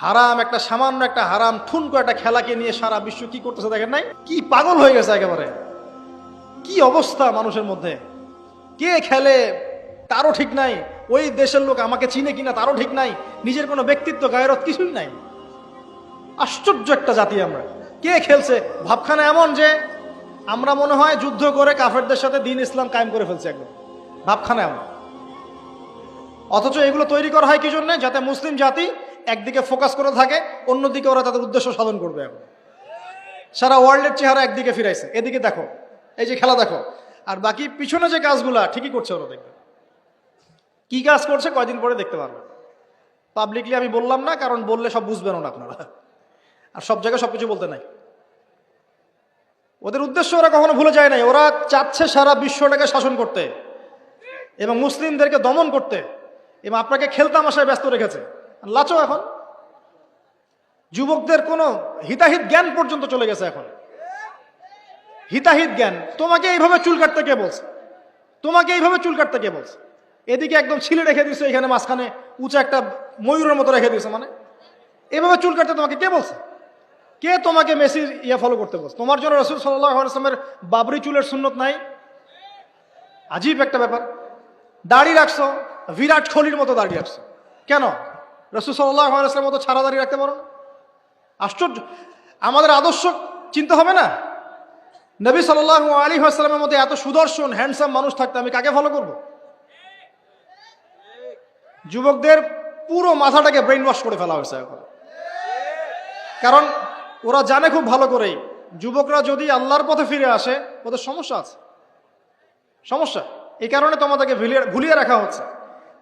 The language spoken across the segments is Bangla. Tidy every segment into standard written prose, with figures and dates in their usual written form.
হারাম একটা সামান্য একটা হারাম ঠুনকো একটা খেলাকে নিয়ে সারা বিশ্ব কি করতেছে দেখেন নাই? কি পাগল হয়ে গেছে একেবারে, কি অবস্থা মানুষের মধ্যে। কে খেলে তারও ঠিক নাই, ওই দেশের লোক আমাকে চিনে কিনা তারও ঠিক নাই, নিজের কোনো ব্যক্তিত্ব গায়রত কিছুই নাই। আশ্চর্য একটা জাতি আমরা। কে খেলছে? ভাবখানা এমন যে আমরা মনে হয় যুদ্ধ করে কাফেরদের সাথে দ্বীন ইসলাম কায়েম করে ফেলছে একদম, ভাবখানা এমন। অথচ এগুলো তৈরি করা হয় কি জন্য? যাতে মুসলিম জাতি একদিকে ফোকাস করে থাকে, অন্যদিকে ওরা তাদের উদ্দেশ্য সাধন করবে। এখন সারা ওয়ার্ল্ডের চেহারা একদিকে ফিরাইছে, এদিকে দেখো, এই যে খেলা দেখো, আর বাকি পিছনে যে কাজগুলা ঠিকই করছে ওরা। দেখবে কি কাজ করছে কয়দিন পরে দেখতে পারবে। পাবলিকলি আমি বললাম না, কারণ বললে সব বুঝবেন না আপনারা, আর সব জায়গায় সবকিছু বলতে নাই। ওদের উদ্দেশ্য ওরা কখনো ভুলে যায় নাই। ওরা চাচ্ছে সারা বিশ্বটাকে শাসন করতে এবং মুসলিমদেরকে দমন করতে, এবং আপনাকে খেলতামাশায় ব্যস্ত রেখেছে। লাচো এখন যুবকদের কোনো হিতাহিত জ্ঞান পর্যন্ত চলে গেছে। এখন হিতাহিত জ্ঞান, তোমাকে এইভাবে চুল কাটতে কে বলছে? তোমাকে এইভাবে চুল কাটতে কে বলছে? এদিকে একদম ছিলে রেখে দিচ্ছে, এখানে মাঝখানে উঁচা একটা ময়ূরের মতো রেখে দিচ্ছে। মানে এভাবে চুল কাটতে তোমাকে কে বলছে? কে তোমাকে মেসির ফলো করতে বলছে? তোমার জন্য রাসূল সাল্লাল্লাহু আলাইহি ওয়াসাল্লামের বাবরি চুলের সুন্নত নাই? আজীব একটা ব্যাপার। দাড়ি রাখছো, বিরাট কোহলির মতো দাড়ি রাখছো কেন? রাসূল সাল্লাল্লাহু আলাইহি ওয়াসাল্লামের মতো ছাড়া দাড়ি রাখতে পারো না? আশ্চর্য। আমাদের আদর্শ চিন্তা হবে না? নবী সাল্লাল্লাহু আলাইহি ওয়াসাল্লামের মধ্যে এত সুদর্শন হ্যান্ডসাম মানুষ থাকতে আমি কাকে ফলো করব? যুবকদের পুরো মাথাটাকে ব্রেইন ওয়াশ করে ফেলা হয়েছে এখন। কারণ ওরা জানে খুব ভালো করেই, যুবকরা যদি আল্লাহর পথে ফিরে আসে ওদের সমস্যা আছে, সমস্যা। এই কারণে তোমাদেরকে ভুলিয়ে রাখা হচ্ছে।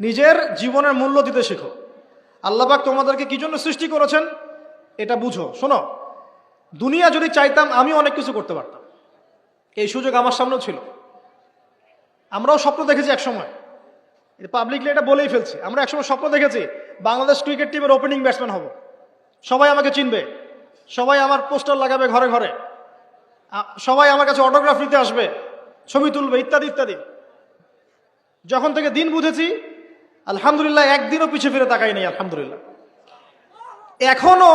নিজের জীবনের মূল্য দিতে শেখো। আল্লাহ পাক তোমাদেরকে কি জন্য সৃষ্টি করেছেন এটা বুঝো। শোনো, দুনিয়া যদি চাইতাম আমি অনেক কিছু করতে পারতাম, এই সুযোগ আমার সামনেও ছিল। আমরাও স্বপ্ন দেখেছি একসময়, পাবলিকলি এটা বলেই ফেলছি। আমরা একসময় স্বপ্ন দেখেছি বাংলাদেশ ক্রিকেট টিমের ওপেনিং ব্যাটসম্যান হব, সবাই আমাকে চিনবে, সবাই আমার পোস্টার লাগাবে ঘরে ঘরে, সবাই আমার কাছে অটোগ্রাফ নিতে আসবে, ছবি তুলবে, ইত্যাদি ইত্যাদি। যখন থেকে দিন বুঝেছি আলহামদুলিল্লাহ একদিনও পিছিয়ে ফিরে তাকাই নেই। আলহামদুলিল্লাহ এখনো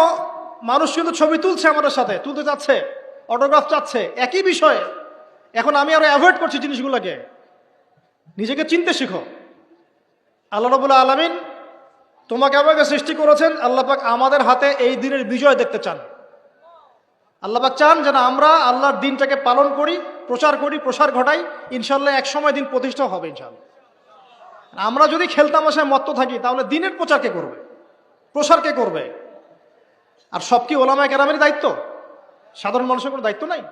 মানুষ কিন্তু ছবি তুলছে, আমাদের সাথে তুলতে চাচ্ছে, অটোগ্রাফ চাচ্ছে, একই বিষয়ে। এখন আমি আরো অ্যাভয়েড করছি জিনিসগুলোকে। নিজেকে চিনতে শিখো। আল্লাহ রাব্বুল আলামিন তোমাকে আমাকে সৃষ্টি করেছেন, আল্লাহ পাক আমাদের হাতে এই দিনের বিজয় দেখতে চান। আল্লাহ পাক চান যেন আমরা আল্লাহর দিনটাকে পালন করি, প্রচার করি, প্রসার ঘটাই। ইনশাল্লাহ এক সময় দিন প্রতিষ্ঠা হবে ইনশাল্লাহ। আমরা যদি খেলতামাশায় মত্ত থাকি তাহলে দিনের প্রচার কে করবে, প্রসার কে করবে? আর সব কি ওলামায়ে কেরামের দায়িত্ব? সাধারণ মানুষের কোনো দায়িত্ব নাই?